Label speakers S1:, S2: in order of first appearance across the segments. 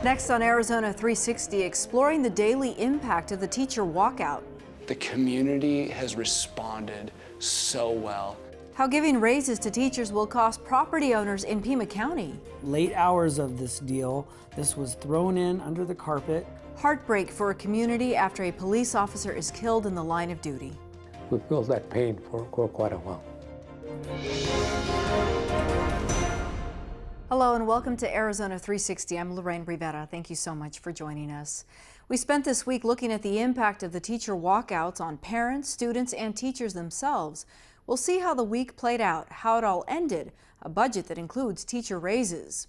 S1: Next on Arizona 360, exploring the daily impact of the teacher walkout.
S2: The community has responded so well.
S1: How giving raises to teachers will cost property owners in Pima County.
S3: Late hours of this deal, this was thrown in under the carpet.
S1: Heartbreak for a community after a police officer is killed in the line of duty.
S4: We feel that pain for quite a while.
S1: Hello and welcome to Arizona 360. I'm Lorraine Rivera. Thank you so much for joining us. We spent this week looking at the impact of the teacher walkouts on parents, students, and teachers themselves. We'll see how the week played out, how it all ended, a budget that includes teacher raises.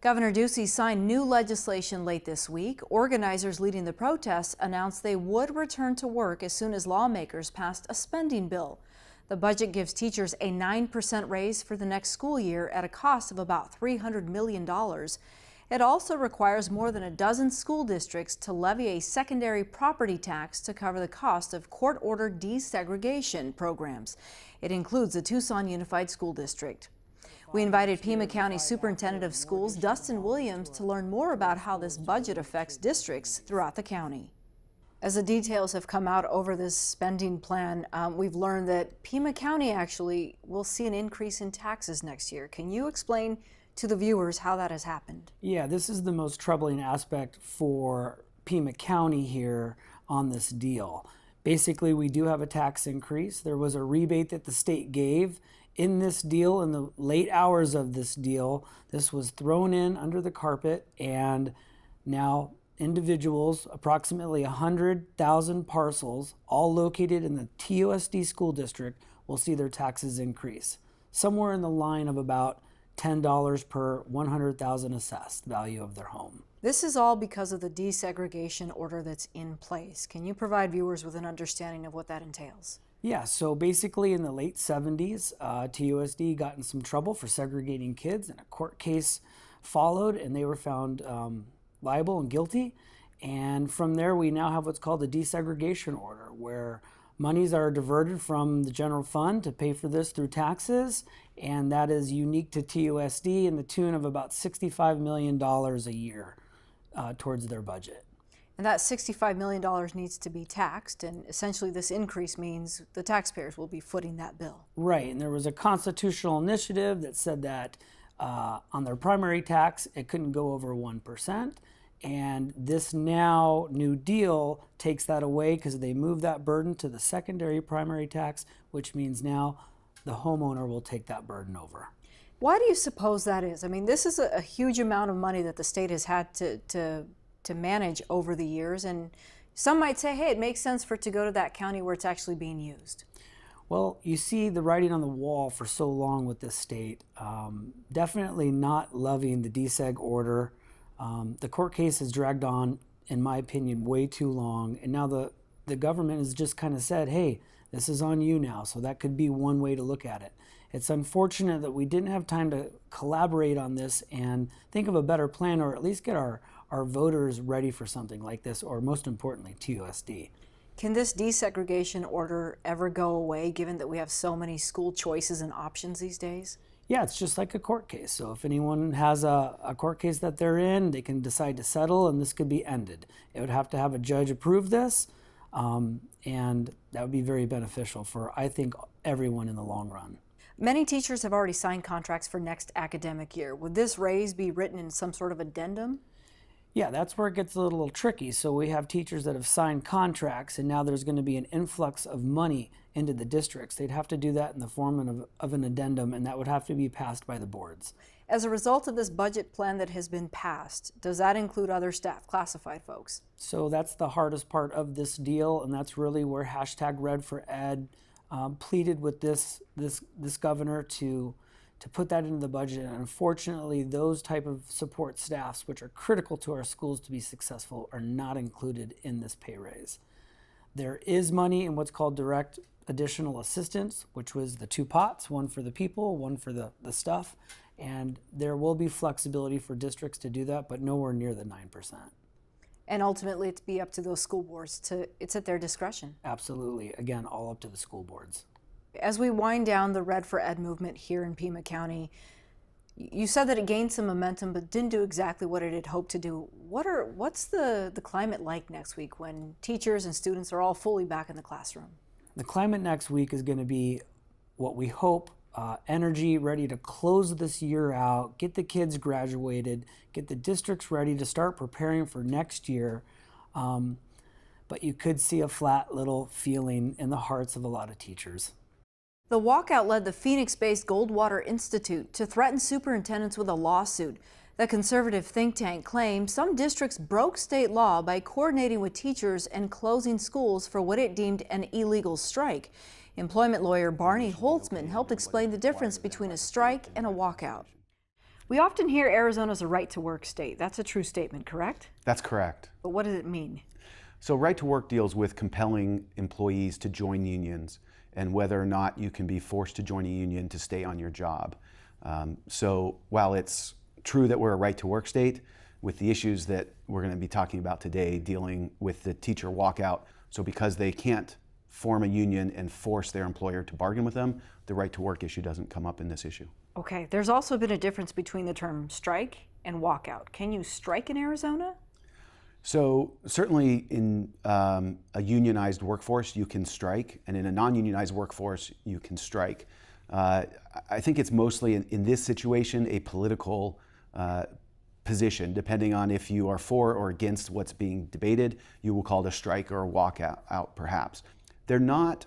S1: Governor Ducey signed new legislation late this week. Organizers leading the protests announced they would return to work as soon as lawmakers passed a spending bill. The budget gives teachers a 9% raise for the next school year at a cost of about $300 million. It also requires more than a dozen school districts to levy a secondary property tax to cover the cost of court-ordered desegregation programs. It includes the Tucson Unified School District. We invited Pima County Superintendent of Schools, Dustin Williams, to learn more about how this budget affects districts throughout the county. As the details have come out over this spending plan, we've learned that Pima County actually will see an increase in taxes next year. Can you explain to the viewers how that has happened?
S3: Yeah, this is the most troubling aspect for Pima County here on this deal. Basically, we do have a tax increase. There was a rebate that the state gave in this deal, in the late hours of this deal. This was thrown in under the carpet, and now individuals, approximately 100,000 parcels, all located in the TUSD school district, will see their taxes increase, somewhere in the line of about $10 per 100,000 assessed value of their home.
S1: This is all because of the desegregation order that's in place. Can you provide viewers with an understanding of what that entails?
S3: Yeah, so basically in the late 70s, TUSD got in some trouble for segregating kids, and a court case followed, and they were found liable and guilty. And from there, we now have what's called a desegregation order, where monies are diverted from the general fund to pay for this through taxes, and that is unique to TUSD in the tune of about $65 million a year towards their budget.
S1: And that $65 million needs to be taxed, and essentially this increase means the taxpayers will be footing that bill.
S3: Right, and there was a constitutional initiative that said that on their primary tax, it couldn't go over 1%. And this now new deal takes that away because they move that burden to the secondary primary tax, which means now the homeowner will take that burden over.
S1: Why do you suppose that is? I mean, this is a huge amount of money that the state has had to manage over the years, and some might say, hey, it makes sense for it to go to that county where it's actually being used.
S3: Well, you see the writing on the wall for so long with this state. Definitely not loving the deseg order. The court case has dragged on, in my opinion, way too long, and now the government has just kind of said, hey, this is on you now, so that could be one way to look at it. It's unfortunate that we didn't have time to collaborate on this and think of a better plan, or at least get our voters ready for something like this, or most importantly, TUSD.
S1: Can this desegregation order ever go away, given that we have so many school choices and options these days?
S3: Yeah, it's just like a court case. So if anyone has a court case that they're in, they can decide to settle, and this could be ended. It would have to have a judge approve this, and that would be very beneficial for, I think, everyone in the long run.
S1: Many teachers have already signed contracts for next academic year. Would this raise be written in some sort of addendum?
S3: Yeah, that's where it gets a little tricky. So we have teachers that have signed contracts, and now there's going to be an influx of money into the districts. They'd have to do that in the form of an addendum, and that would have to be passed by the boards.
S1: As a result of this budget plan that has been passed, does that include other staff, classified folks?
S3: So that's the hardest part of this deal, and that's really where #RedForEd pleaded with this governor to put that into the budget. And unfortunately, those type of support staffs, which are critical to our schools to be successful, are not included in this pay raise. There is money in what's called direct additional assistance, which was the two pots, one for the people, one for the stuff. And there will be flexibility for districts to do that, but nowhere near the 9%.
S1: And ultimately, it's be up to those school boards it's at their discretion.
S3: Absolutely. Again, all up to the school boards.
S1: As we wind down the Red for Ed movement here in Pima County, You said that it gained some momentum, but didn't do exactly what it had hoped to do. What's the climate like next week when teachers and students are all fully back in the classroom?
S3: The climate next week is going to be what we hope, energy, ready to close this year out, get the kids graduated, get the districts ready to start preparing for next year. But you could see a flat little feeling in the hearts of a lot of teachers.
S1: The walkout led the Phoenix-based Goldwater Institute to threaten superintendents with a lawsuit. The conservative think tank claimed some districts broke state law by coordinating with teachers and closing schools for what it deemed an illegal strike. Employment lawyer Barney Holtzman helped explain the difference between a strike and a walkout. We often hear Arizona's a right-to-work state. That's a true statement, correct?
S5: That's correct.
S1: But what does it mean?
S5: So right to work deals with compelling employees to join unions and whether or not you can be forced to join a union to stay on your job. So while it's true that we're a right to work state, with the issues that we're going to be talking about today dealing with the teacher walkout, so because they can't form a union and force their employer to bargain with them, the right to work issue doesn't come up in this issue.
S1: Okay, there's also been a difference between the term strike and walkout. Can you strike in Arizona?
S5: So certainly in a unionized workforce, you can strike, and in a non-unionized workforce, you can strike. I think it's mostly in this situation a political position. Depending on if you are for or against what's being debated, you will call it a strike or a walkout perhaps. They're not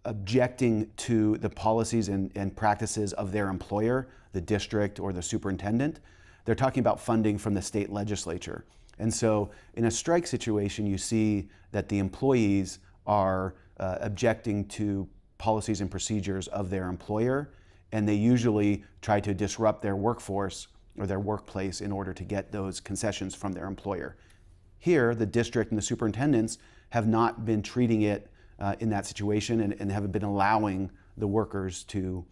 S5: objecting to the policies and practices of their employer, the district or the superintendent. They're talking about funding from the state legislature. And so in a strike situation, you see that the employees are objecting to policies and procedures of their employer, and they usually try to disrupt their workforce or their workplace in order to get those concessions from their employer. Here, the district and the superintendents have not been treating it in that situation and haven't been allowing the workers to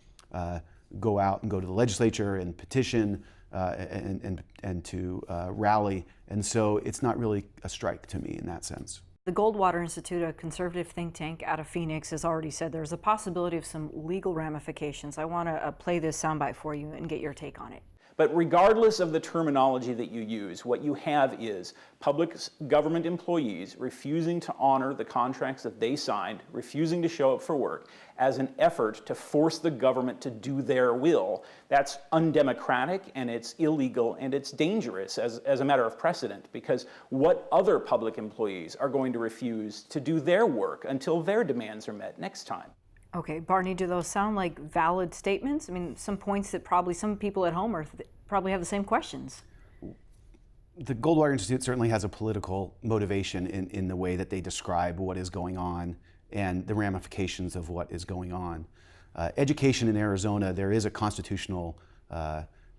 S5: go out and go to the legislature and petition and to rally. And so it's not really a strike to me in that sense.
S1: The Goldwater Institute, a conservative think tank out of Phoenix, has already said there's a possibility of some legal ramifications. I want to play this soundbite for you and get your take on it.
S6: But regardless of the terminology that you use, what you have is public government employees refusing to honor the contracts that they signed, refusing to show up for work as an effort to force the government to do their will. That's undemocratic, and it's illegal, and it's dangerous as a matter of precedent, because what other public employees are going to refuse to do their work until their demands are met next time?
S1: Okay, Barney, do those sound like valid statements? I mean, some points that probably some people at home probably have the same questions.
S5: The Goldwater Institute certainly has a political motivation in the way that they describe what is going on and the ramifications of what is going on. Education in Arizona, there is a constitutional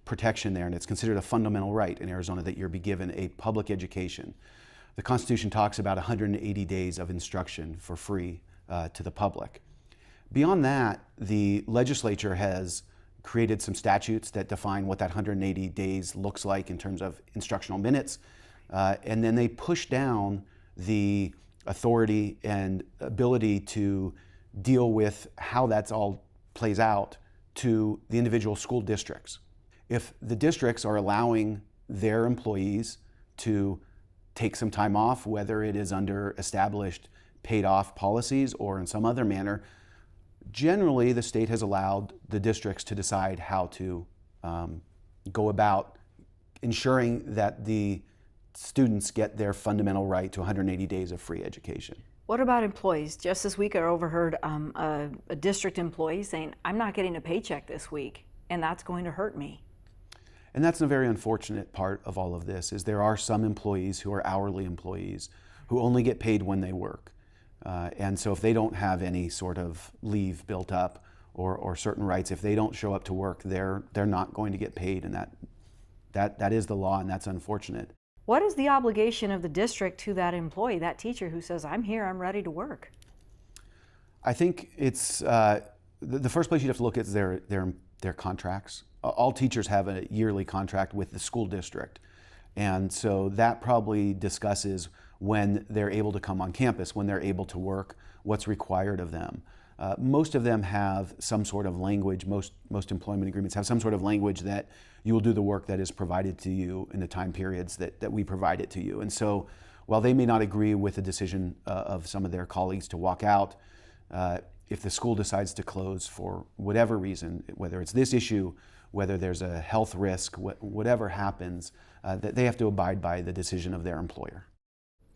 S5: protection there, and it's considered a fundamental right in Arizona that you're be given a public education. The Constitution talks about 180 days of instruction for free to the public. Beyond that, the legislature has created some statutes that define what that 180 days looks like in terms of instructional minutes, and then they push down the authority and ability to deal with how that's all plays out to the individual school districts. If the districts are allowing their employees to take some time off, whether it is under established paid off policies or in some other manner, generally the state has allowed the districts to decide how to go about ensuring that the students get their fundamental right to 180 days of free education.
S1: What about employees? Just this week I overheard a district employee saying, I'm not getting a paycheck this week, and that's going to hurt me.
S5: And that's a very unfortunate part of all of this, is there are some employees who are hourly employees who only get paid when they work. And so if they don't have any sort of leave built up or certain rights, if they don't show up to work, they're not going to get paid, and that is the law, and that's unfortunate.
S1: What is the obligation of the district to that employee, that teacher who says, I'm here, I'm ready to work?
S5: I think it's the first place you'd have to look at is their contracts. All teachers have a yearly contract with the school district, and so that probably discusses when they're able to come on campus, when they're able to work, what's required of them. Most of them have some sort of language, most employment agreements have some sort of language that you will do the work that is provided to you in the time periods that we provide it to you. And so while they may not agree with the decision of some of their colleagues to walk out, if the school decides to close for whatever reason, whether it's this issue, whether there's a health risk, whatever happens, that they have to abide by the decision of their employer.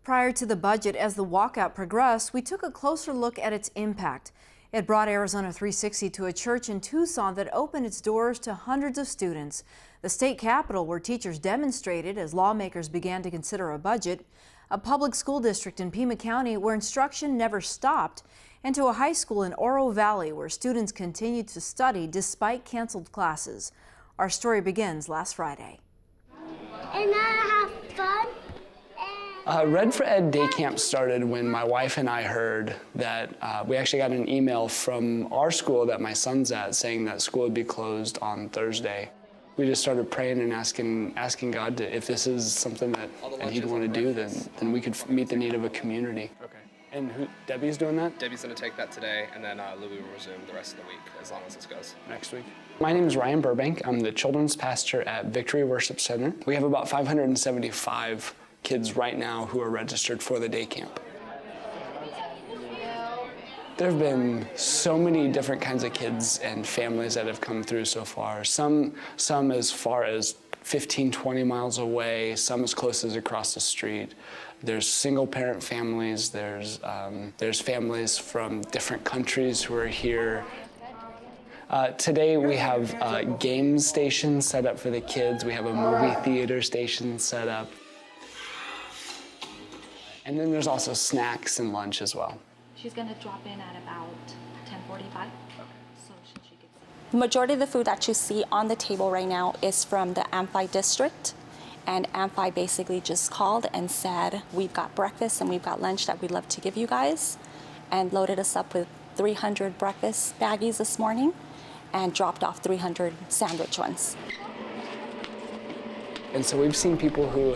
S1: Prior to the budget, as the walkout progressed, we took a closer look at its impact. It brought Arizona 360 to a church in Tucson that opened its doors to hundreds of students, the state capitol where teachers demonstrated as lawmakers began to consider a budget, a public school district in Pima County where instruction never stopped, and to a high school in Oro Valley where students continued to study despite canceled classes. Our story begins last Friday.
S7: And I have fun.
S2: Red for Ed Day Camp started when my wife and I heard that we actually got an email from our school that my son's at saying that school would be closed on Thursday. We just started praying and asking God to, if this is something that He'd want to do, then we could meet the need of a community.
S8: Okay.
S2: And Debbie's doing that?
S8: Debbie's going to take that today, and then Louie will resume the rest of the week as long as this goes.
S2: Next week. My name is Ryan Burbank. I'm the children's pastor at Victory Worship Center. We have about 575 kids right now who are registered for the day camp. There have been so many different kinds of kids and families that have come through so far. Some as far as 15, 20 miles away, some as close as across the street. There's single parent families, there's families from different countries who are here. Today we have game stations set up for the kids. We have a movie theater station set up. And then there's also snacks and lunch as well.
S9: She's gonna drop in at about 10:45. So she gets.
S10: The majority of the food that you see on the table right now is from the Amphi district. And Amphi basically just called and said, we've got breakfast and we've got lunch that we'd love to give you guys, and loaded us up with 300 breakfast baggies this morning and dropped off 300 sandwich ones.
S2: And so we've seen people who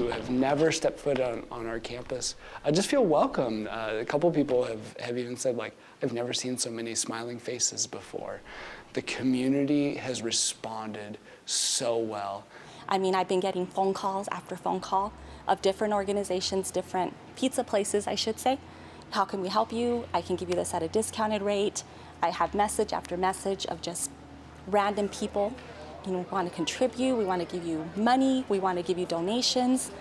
S2: have never stepped foot on our campus just feel welcome. A couple people have even said, like, I've never seen so many smiling faces before. The community has responded so well.
S10: I mean, I've been getting phone calls after phone call of different organizations, different pizza places, I should say. How can we help you? I can give you this at a discounted rate. I have message after message of just random people. You know, we want to contribute, we want to give you money, we want to give you donations.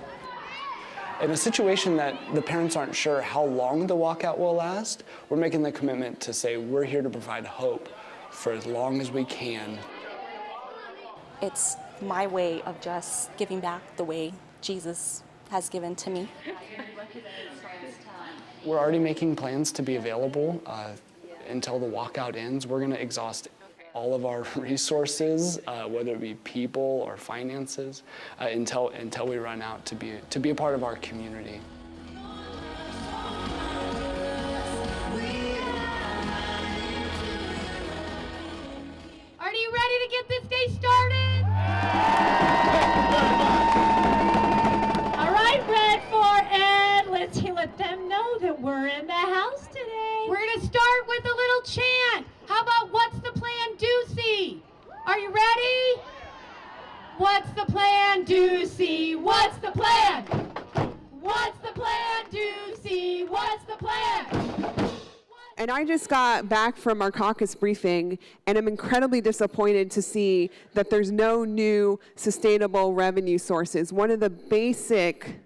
S2: In a situation that the parents aren't sure how long the walkout will last, we're making the commitment to say we're here to provide hope for as long as we can.
S10: It's my way of just giving back the way Jesus has given to me.
S2: We're already making plans to be available until the walkout ends. We're going to exhaust all of our resources, whether it be people or finances, until we run out to be a part of our community.
S7: Are you ready to get this day started? All right, Red for Ed. Let's let them know that we're in the house today. We're going to start with a little chant. How about what's the plan, Doocy? Are you ready? What's the plan, Doocy? What's the plan? What's the plan, Doocy? What's the plan?
S11: And I just got back from our caucus briefing, and I'm incredibly disappointed to see that there's no new sustainable revenue sources. One of the basic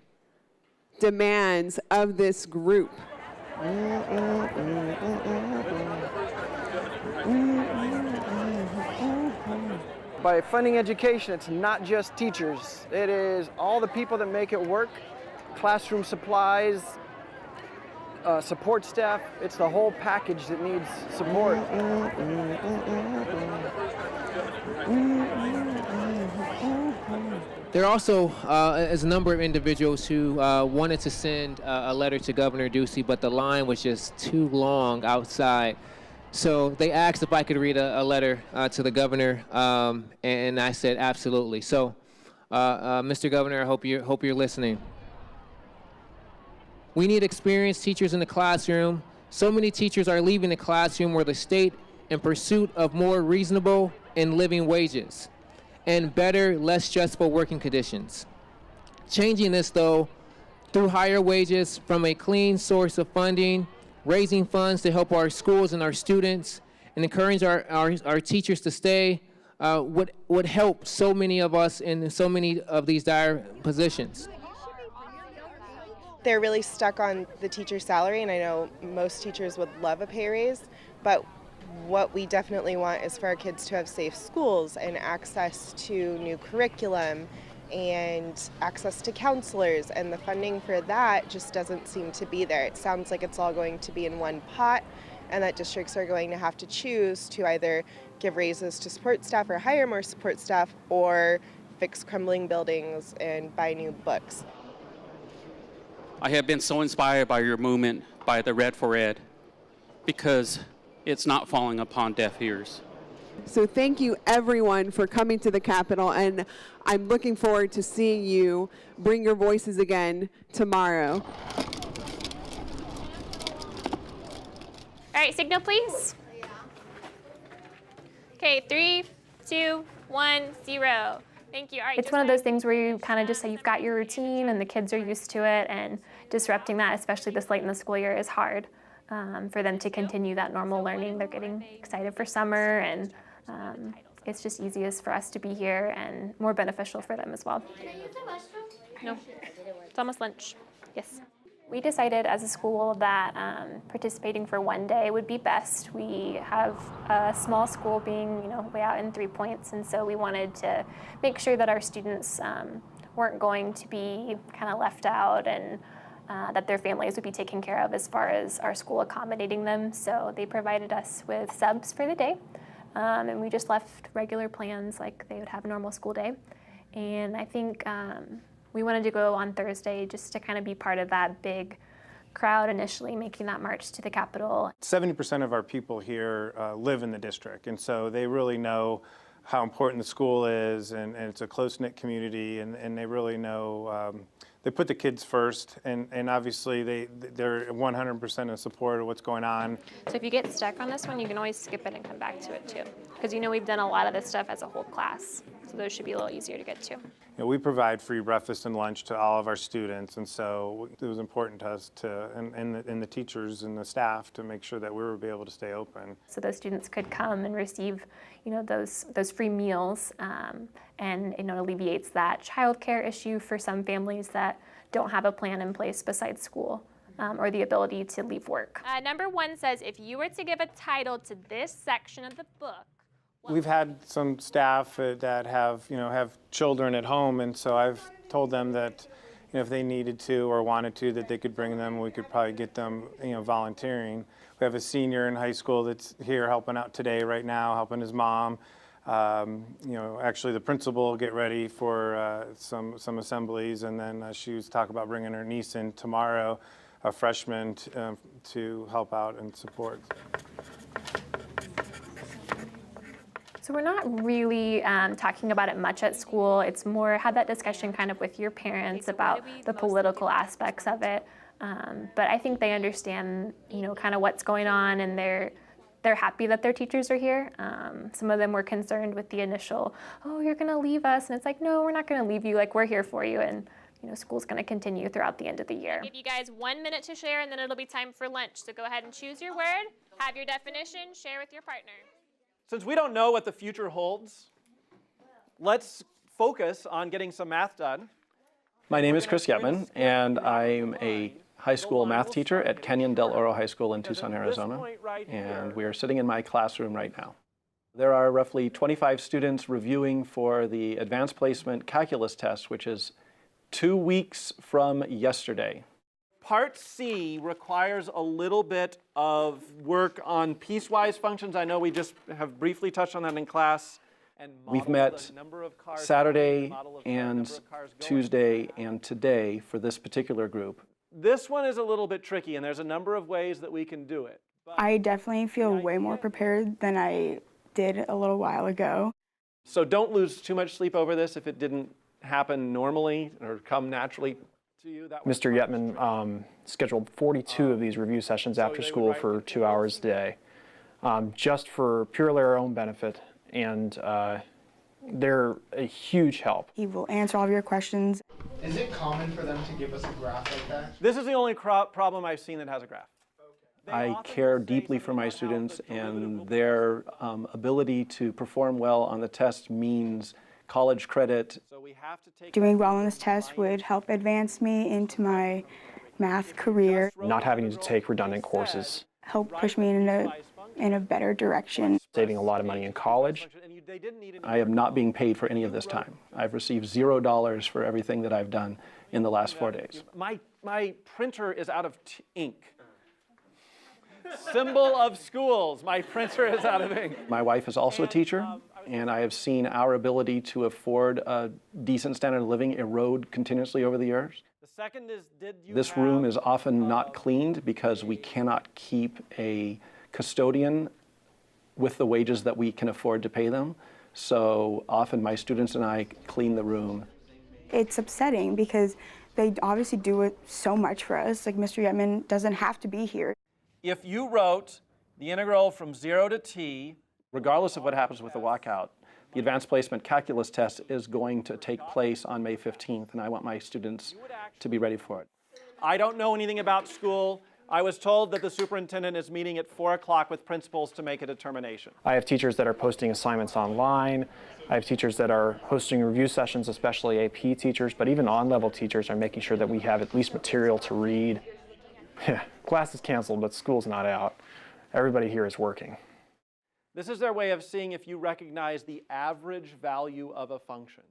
S11: demands of this group.
S12: By funding education, it's not just teachers. It is all the people that make it work, classroom supplies, support staff. It's the whole package that needs support.
S13: There also is a number of individuals who wanted to send a letter to Governor Ducey, but the line was just too long outside. So they asked if I could read a letter to the governor, and I said absolutely. So, Mr. Governor, I hope you're listening. We need experienced teachers in the classroom So many teachers are leaving the classroom or the state in pursuit of more reasonable and living wages and better, less stressful working conditions. Changing this, though, through higher wages from a clean source of funding, raising funds to help our schools and our students, and encourage our teachers to stay, would help so many of us in so many of these dire positions.
S14: They're really stuck on the teacher's salary, and I know most teachers would love a pay raise, but what we definitely want is for our kids to have safe schools and access to new curriculum and access to counselors, and the funding for that just doesn't seem to be there. It sounds like it's all going to be in one pot, and that districts are going to have to choose to either give raises to support staff or hire more support staff, or fix crumbling buildings and buy new books.
S15: I have been so inspired by your movement, by the Red for Ed, because it's not falling upon deaf ears.
S11: So thank you everyone for coming to the Capitol, and I'm looking forward to seeing you bring your voices again tomorrow.
S16: All right, signal please. Okay, 3, 2, 1, 0. Thank you. All right, it's one of those things where you kind of just say you've got your routine and the kids are used to it, and disrupting that, especially this late in the school year, is hard for them to continue that normal learning. They're getting excited for summer, and it's just easiest for us to be here and more beneficial for them as well. Can I use the restroom? No, it's almost lunch. Yes. We decided as a school that participating for one day would be best. We have a small school being, way out in 3 Points, and so we wanted to make sure that our students weren't going to be kind of left out, and that their families would be taken care of as far as our school accommodating them. So they provided us with subs for the day, and we just left regular plans like they would have a normal school day. And I think we wanted to go on Thursday just to kind of be part of that big crowd initially making that march to the Capitol.
S17: 70% of our people here live in the district, and so they really know how important the school is, and it's a close-knit community, and they really know, they put the kids first, and obviously they're 100% in support of what's going on.
S16: So if you get stuck on this one, you can always skip it and come back to it too, because we've done a lot of this stuff as a whole class, so those should be a little easier to get to.
S17: We provide free breakfast and lunch to all of our students, and so it was important to us and the teachers and the staff to make sure that we would be able to stay open.
S16: So those students could come and receive, those free meals, and it alleviates that childcare issue for some families that don't have a plan in place besides school, or the ability to leave work. Number 1 says, if you were to give a title to this section of the book.
S17: We've had some staff that have children at home, and so I've told them that if they needed to or wanted to, that they could bring them. We could probably get them volunteering. We have a senior in high school that's here helping out today, right now, helping his mom. Actually the principal will get ready for some assemblies, and then she was talking about bringing her niece in tomorrow, a freshman, to help out and support.
S16: So we're not really talking about it much at school. It's more have that discussion kind of with your parents about the political aspects of it. But I think they understand, kind of what's going on, and they're happy that their teachers are here. Some of them were concerned with the initial, oh, you're gonna leave us. And it's like, no, we're not gonna leave you. Like, we're here for you. And school's gonna continue throughout the end of the year. I'll give you guys 1 minute to share, and then it'll be time for lunch. So go ahead and choose your word, have your definition, share with your partner.
S12: Since we don't know what the future holds, let's focus on getting some math done. My name is Chris Getman, and I'm a high school math teacher at Kenyon Del Oro High School in Tucson, Arizona, and we are sitting in my classroom right now. There are roughly 25 students reviewing for the advanced placement calculus test, which is 2 weeks from yesterday. Part C requires a little bit of work on piecewise functions. I know we just have briefly touched on that in class. We've met Saturday and Tuesday and today for this particular group. This one is a little bit tricky, and there's a number of ways that we can do it.
S18: I definitely feel way more prepared than I did a little while ago.
S12: So don't lose too much sleep over this if it didn't happen normally or come naturally. Mr. Yetman scheduled 42 of these review sessions after school for 2 hours a day, just for purely our own benefit, and they're a huge help.
S18: He will answer all of your questions.
S19: Is it common for them to give us a graph like that?
S12: This is the only problem I've seen that has a graph.
S20: I care deeply for my students, and their ability to perform well on the test means college credit.
S18: Doing well on this test would help advance me into my math career.
S12: Not having to take redundant courses.
S18: Help push me in a better direction.
S12: Saving a lot of money in college.
S20: I am not being paid for any of this time. I've received $0 for everything that I've done in the last 4 days.
S12: My printer is out of ink. Symbol of schools, my printer is out of ink.
S20: My wife is also a teacher, and I have seen our ability to afford a decent standard of living erode continuously over the years.
S12: The second is,
S20: this room is often not cleaned because we cannot keep a custodian with the wages that we can afford to pay them. So often my students and I clean the room.
S18: It's upsetting because they obviously do it so much for us. Like Mr. Yetman doesn't have to be here.
S12: If you wrote the integral from 0 to t,
S20: regardless of what happens with the walkout, the advanced placement calculus test is going to take place on May 15th, and I want my students to be ready for it.
S12: I don't know anything about school. I was told that the superintendent is meeting at 4 o'clock with principals to make a determination. I have teachers that are posting assignments online. I have teachers that are hosting review sessions, especially AP teachers, but even on-level teachers are making sure that we have at least material to read. Class is canceled, but school's not out. Everybody here is working. This is their way of seeing if you recognize the average value of a function.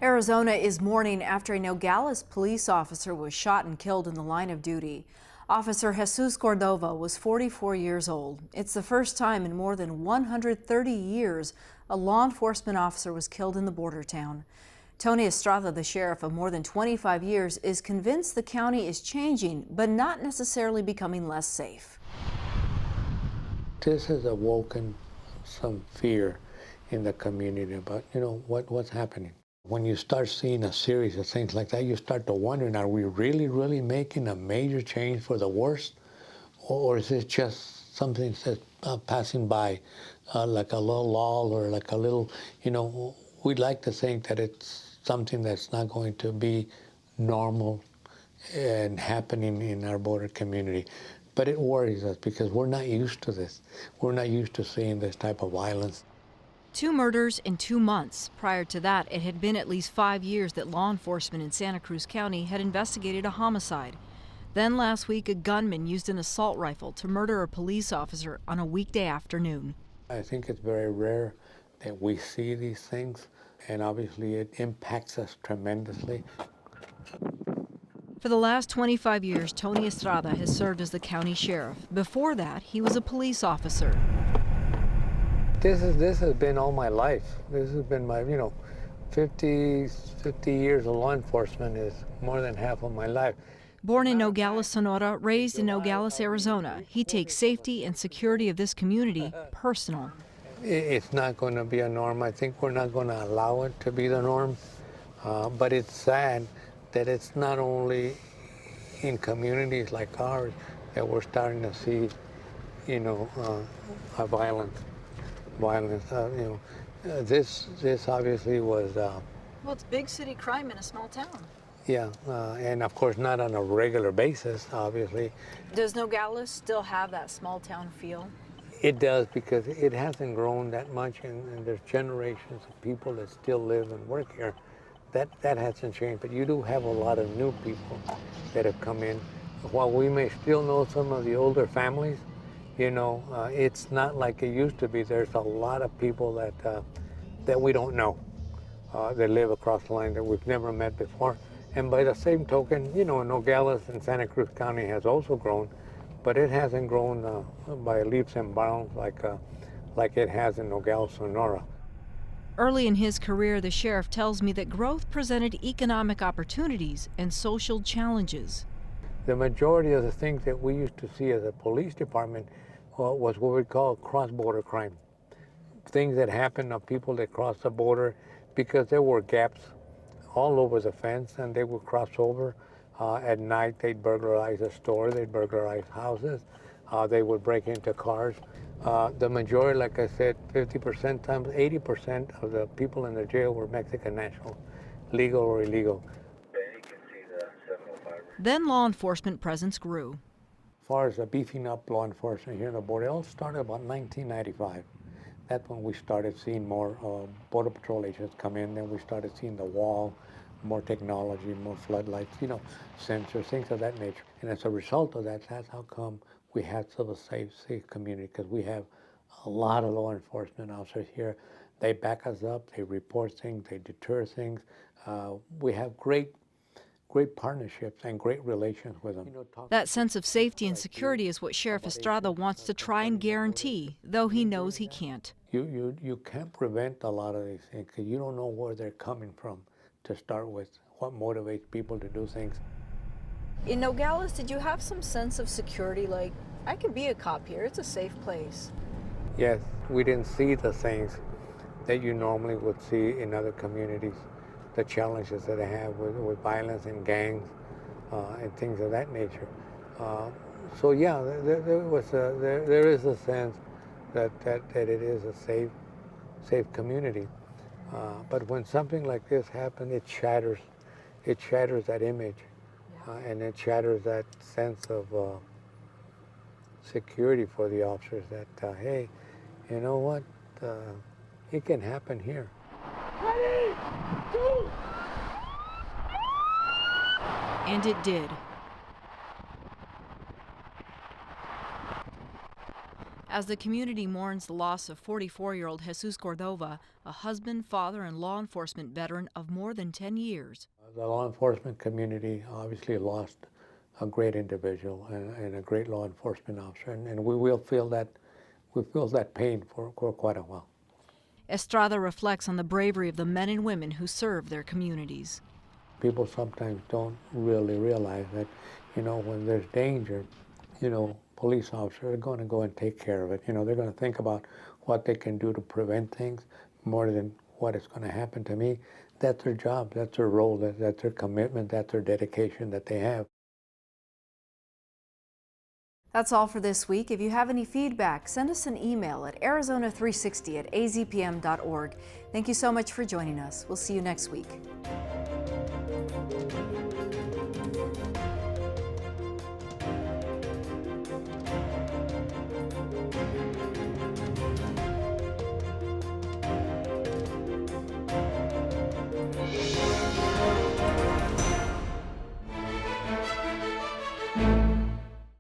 S1: Arizona is mourning after a Nogales police officer was shot and killed in the line of duty. Officer Jesus Cordova was 44 years old. It's the first time in more than 130 years a law enforcement officer was killed in the border town. Tony Estrada, the sheriff of more than 25 years, is convinced the county is changing, but not necessarily becoming less safe.
S4: This has awoken some fear in the community about, what's happening. When you start seeing a series of things like that, you start to wonder, are we really making a major change for the worse? Or is it just something that's passing by, like a little lull or like a little, we'd like to think that it's something that's not going to be normal and happening in our border community. But it worries us because we're not used to this. We're not used to seeing this type of violence.
S1: 2 murders in 2 months. Prior to that, it had been at least 5 years that law enforcement in Santa Cruz County had investigated a homicide. Then last week, a gunman used an assault rifle to murder a police officer on a weekday afternoon.
S4: I think it's very rare that we see these things, and obviously it impacts us tremendously.
S1: For the last 25 years, Tony Estrada has served as the county sheriff. Before that, he was a police officer.
S4: This has been all my life. This has been my, 50 years of law enforcement is more than half of my life.
S1: Born in Nogales, Sonora, raised in Nogales, Arizona, he takes safety and security of this community personal.
S4: It's not going to be a norm. I think we're not going to allow it to be the norm. But it's sad that it's not only in communities like ours that we're starting to see, a violence. This obviously was.
S1: Well, it's big city crime in a small town.
S4: Yeah, and of course not on a regular basis, obviously.
S1: Does Nogales still have that small town feel?
S4: It does, because it hasn't grown that much, and there's generations of people that still live and work here. That hasn't changed, but you do have a lot of new people that have come in. While we may still know some of the older families, it's not like it used to be. There's a lot of people that we don't know that live across the line that we've never met before. And by the same token, Nogales and Santa Cruz County has also grown, but it hasn't grown by leaps and bounds like it has in Nogales, Sonora.
S1: Early in his career, the sheriff tells me that growth presented economic opportunities and social challenges.
S4: The majority of the things that we used to see as a police department was what we call cross-border crime. Things that happen of people that cross the border because there were gaps all over the fence and they would cross over. At night, they'd burglarize a store, they'd burglarize houses, they would break into cars. The majority, like I said, 50% times 80% of the people in the jail were Mexican nationals, legal or illegal.
S1: Then law enforcement presence grew.
S4: As far as beefing up law enforcement here on the border, it all started about 1995. That's when we started seeing more Border Patrol agents come in, then we started seeing the wall, more technology, more floodlights, sensors, things of that nature. And as a result of that, that's how come we have such a safe community, because we have a lot of law enforcement officers here. They back us up, they report things, they deter things. We have great partnerships and great relations with them.
S1: That sense of safety and security is what Sheriff Estrada wants to try and guarantee, though he knows he can't.
S4: You can't prevent a lot of these things because you don't know where they're coming from to start with, what motivates people to do things.
S1: In Nogales, did you have some sense of security, like, I could be a cop here, it's a safe place?
S4: Yes, we didn't see the things that you normally would see in other communities, the challenges that they have with violence and gangs and things of that nature. So yeah, there is a sense that it is a safe community. But when something like this happens, it shatters that image, and it shatters that sense of security for the officers that, hey, you know what, it can happen here.
S1: Ready, go! And it did. As the community mourns the loss of 44-year-old Jesus Cordova, a husband, father, and law enforcement veteran of more than 10 years.
S4: The law enforcement community obviously lost a great individual and a great law enforcement officer, and we will feel that pain for quite a while.
S1: Estrada reflects on the bravery of the men and women who serve their communities.
S4: People sometimes don't really realize that, when there's danger, police officers are going to go and take care of it. They're going to think about what they can do to prevent things more than what is going to happen to me. That's their job, that's their role, that's their commitment, that's their dedication that they have.
S1: That's all for this week. If you have any feedback, send us an email at arizona360@azpm.org. Thank you so much for joining us. We'll see you next week.